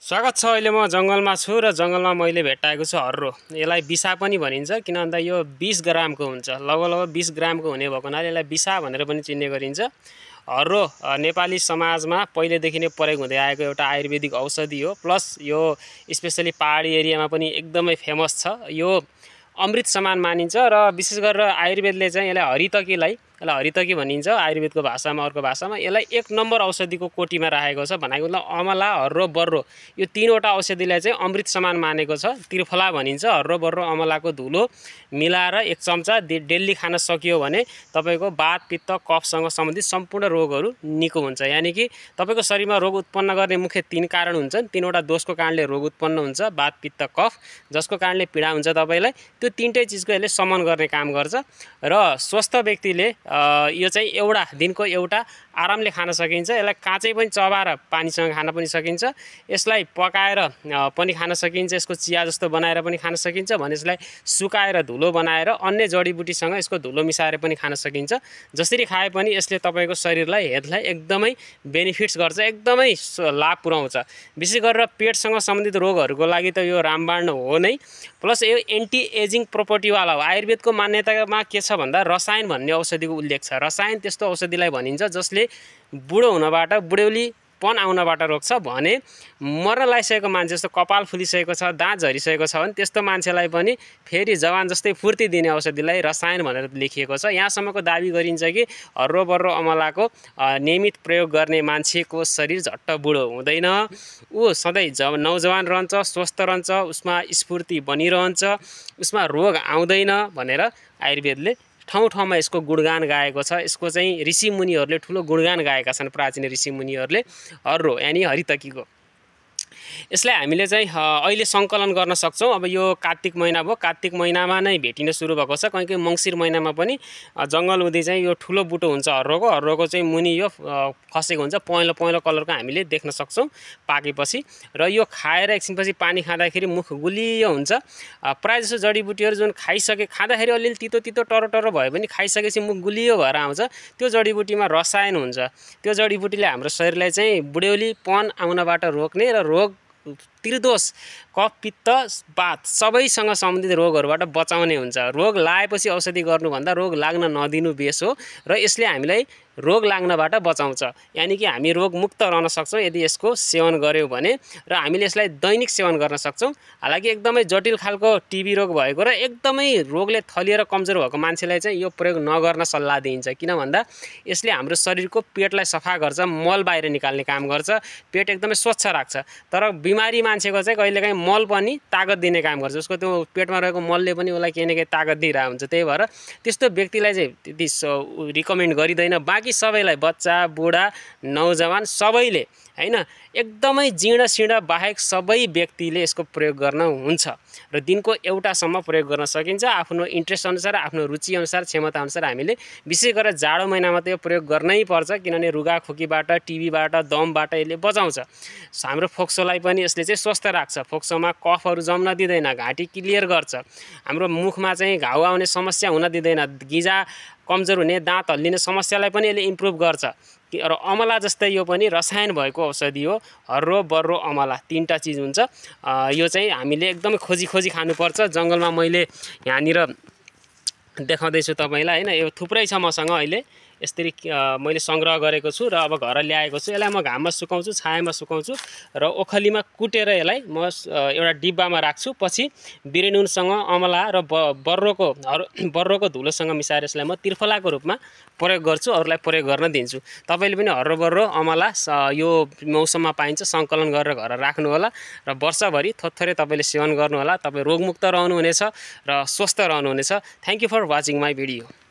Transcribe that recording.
स्वागत छ। अहिले म जंगलमा छु र जंगलमा मैले भेट्टाएको छु हर्रो। यसलाई बिसा पनि भनिन्छ, किन भन्दा यो 20 ग्रामको हुन्छ। लगभग 20 ग्रामको हुने भएको हुनाले यसलाई बिसा भनेर पनि चिन्ने गरिन्छ। हर्रो नेपाली समाजमा पहिलेदेखि नै प्रयोग हुँदै आएको एउटा आयुर्वेदिक औषधि हो। प्लस यो स्पेशली पहाडी एरियामा पनि एकदमै फेमस छ। यो अमृत समान मानिन्छ र विशेष गरेर आयुर्वेदले चाहिँ यसलाई हरितकी भनिन्छ आयुर्वेदको भाषामा। अर्को भाषामा यसलाई 1 नम्बर औषधिको कोटीमा राखेको छ। भनेको मतलब अमला, हर्रो, बर्रो यो तीनवटा औषधिलाई चाहिँ अमृत समान मानेको छ। त्रिफला भनिन्छ। हर्रो, बर्रो, अमलाको धुलो मिलाएर 1 चम्चा डेली खान सकियो भने तपाईको वात, पित्त, कफसँग सम्बन्धित सम्पूर्ण रोगहरू निको हुन्छ। यानी कि तपाईको शरीरमा रोग उत्पन्न गर्ने मुख्य 3 कारण हुन्छन्। 3वटा दोषको कारणले रोग उत्पन्न हुन्छ, वात, पित्त, कफ, जसको कारणले पीडा हुन्छ तपाईलाई। त्यो 3टै चिजको यसले समन गर्ने काम गर्छ र स्वस्थ व्यक्तिले यो चाहिँ एउटा दिनको एउटा आरामले खान सकिन्छ। यसलाई काँचै पनि चबाएर पानीसँग खान पनि सकिन्छ। यसलाई पकाएर पनि खान सकिन्छ। यसको चिया जस्तो बनाएर पनि खान सकिन्छ भने यसलाई सुकाएर धुलो बनाएर अन्य जडीबुटीसँग यसको धुलो मिसाएर पनि खान सकिन्छ। जसरी खाए पनि यसले तपाईको शरीरलाई, हेल्थलाई एकदमै बेनिफिट्स गर्छ, एकदमै लाभ पुर्याउँछ। विशेष गरेर पेटसँग सम्बन्धित रोगहरूको लागि त यो रामबाण हो नै। प्लस यो एन्टी एजिङ प्रोपर्टीवाला हो। आयुर्वेदको मान्यतामा के छ भन्दा रसायन भन्ने औषधिको उल्लेख छ। रसायन त्यस्तो औषधिलाई भनिन्छ जसले बुढो हुनबाट, बुढ्यौलीपन आउनबाट रोक्छ भने मर्न लागिसकेको मान्छे, जस्तो कपाल फुलिसकेको छ, दाँत झरिसकेको छ भने त्यस्तो मान्छेलाई पनि फेरि जवान जस्तै फुर्ती दिने औषधिलाई रसायन भनेर लेखिएको छ। यहाँसम्मको दाबी गरिन्छ कि हर्रो, बर्रो, अमलाको नियमित प्रयोग गर्ने मान्छेको शरीर झट्ट बुढो हुँदैन। ऊ सधैँ नौजवान रहन्छ, स्वस्थ रहन्छ, उसमा स्फूर्ति बनिरहन्छ, उसमा रोग आउँदैन भनेर आयुर्वेदले ठाउँ-ठाउँमा यसको गुणगान गाएको छ। यसको चाहिँ ऋषिमुनिहरूले ठुलो गुणगान गाएका छन्। प्राचीन ऋषिमुनिहरूले हर्रो यानी हरितकीको। यसलाई हामीले चाहिँ अहिले सङ्कलन गर्न सक्छौँ। अब यो कार्तिक महिना भयो, कार्तिक महिनामा नै भेटिन सुरु भएको छ। कहीँ मङ्सिर महिनामा पनि जङ्गल उदी चाहिँ यो ठुलो बुटो हुन्छ हर्रोको चाहिँ मुनि यो खसेको हुन्छ। पहेँलो पहेँलो कलरको हामीले देख्न सक्छौँ पाकेपछि। र यो खाएर एकछिनपछि पानी खाँदाखेरि मुख गुलियो हुन्छ। प्रायः जसो जडीबुटीहरू जुन खाँदाखेरि अलिअलि तितो तितो टरो टरो भयो भने खाइसकेपछि मुख गुलियो भएर आउँछ। त्यो जडीबुटीमा रसायन हुन्छ। त्यो जडीबुटीले हाम्रो शरीरलाई चाहिँ बुढ्यौलीपन आउनबाट रोक्ने र रोग, त्रिदोष, कफ, पित्त, वात सबैसँग सम्बन्धित रोगहरूबाट बचाउने हुन्छ। रोग लागेपछि औषधि गर्नुभन्दा रोग लाग्न नदिनु बेस हो र यसले हामीलाई रोग लाग्नबाट बचाउँछ। यानी कि हामी रोगमुक्त रहन सक्छौँ यदि यसको सेवन गऱ्यौँ भने। र हामीले यसलाई दैनिक सेवन गर्न सक्छौँ। हालाकि एकदमै जटिल खालको टिबी रोग भएको र एकदमै रोगले थलिएर कमजोर भएको मान्छेलाई चाहिँ यो प्रयोग नगर्न सल्लाह दिइन्छ। किन भन्दा यसले हाम्रो शरीरको पेटलाई सफा गर्छ, मल बाहिर निकाल्ने काम गर्छ, पेट एकदमै स्वच्छ राख्छ। तर बिमारी मान्छेको चाहिँ कहिलेकाहीँ मल पनि तागत दिने काम गर्छ। उसको त्यो पेटमा रहेको मलले पनि उसलाई केही न केही तागत दिइरहेको हुन्छ। त्यही भएर त्यस्तो व्यक्तिलाई चाहिँ त्यति रिकमेन्ड गरिँदैन। बाँकी सबैलाई, बच्चा, बुढा, नौजवान सबैले हैन, एकदमै जीर्ण बाहेक सबै व्यक्तिले यसको प्रयोग गर्न हुन्छ र दिनको एउटासम्म प्रयोग गर्न सकिन्छ। आफ्नो इन्ट्रेस्ट अनुसार, आफ्नो रुचि अनुसार, क्षमता अनुसार हामीले विशेष गरेर जाडो महिनामा त यो प्रयोग गर्नै पर्छ। किनभने रुगाखोकीबाट, टिबीबाट, दमबाट यसले बचाउँछ। हाम्रो फोक्सोलाई पनि यसले चाहिँ स्वस्थ राख्छ। फोक्सोमा कफहरू जम्न दिँदैन, घाँटी क्लियर गर्छ। हाम्रो मुखमा चाहिँ घाउ आउने समस्या हुन दिँदैन। गिजा कमजोर हुने, दाँत हल्लिने समस्यालाई पनि यसले इम्प्रुभ गर्छ। र अमला जस्तै यो पनि रसायन भएको औषधि हो। हर्रो, बर्रो, अमला 3टा चिज हुन्छ। यो चाहिँ हामीले एकदमै खोजी खानुपर्छ। जङ्गलमा मैले यहाँनिर देखाउँदैछु तपाईँलाई हैन। यो थुप्रै छ मसँग अहिले। यसरी मैले सङ्ग्रह गरेको छु र अब घर ल्याएको छु। यसलाई म घाममा सुकाउँछु, छायामा सुकाउँछु र ओखलीमा कुटेर यसलाई म एउटा डिब्बामा राख्छु। पछि बिरेनुनसँग अमला र बर्रोको धुलोसँग मिसाएर यसलाई म त्रिफलाको रूपमा प्रयोग गर्छु, अरूलाई प्रयोग गर्न दिन्छु। तपाईँले पनि हर्रो, बर्रो, अमला यो मौसममा पाइन्छ, सङ्कलन गरेर घर राख्नु होला र वर्षभरि थोरै तपाईँले सेवन गर्नु होला। तपाईँ रोगमुक्त रहनुहुनेछ र स्वस्थ रहनुहुनेछ। Thank you for watching my video.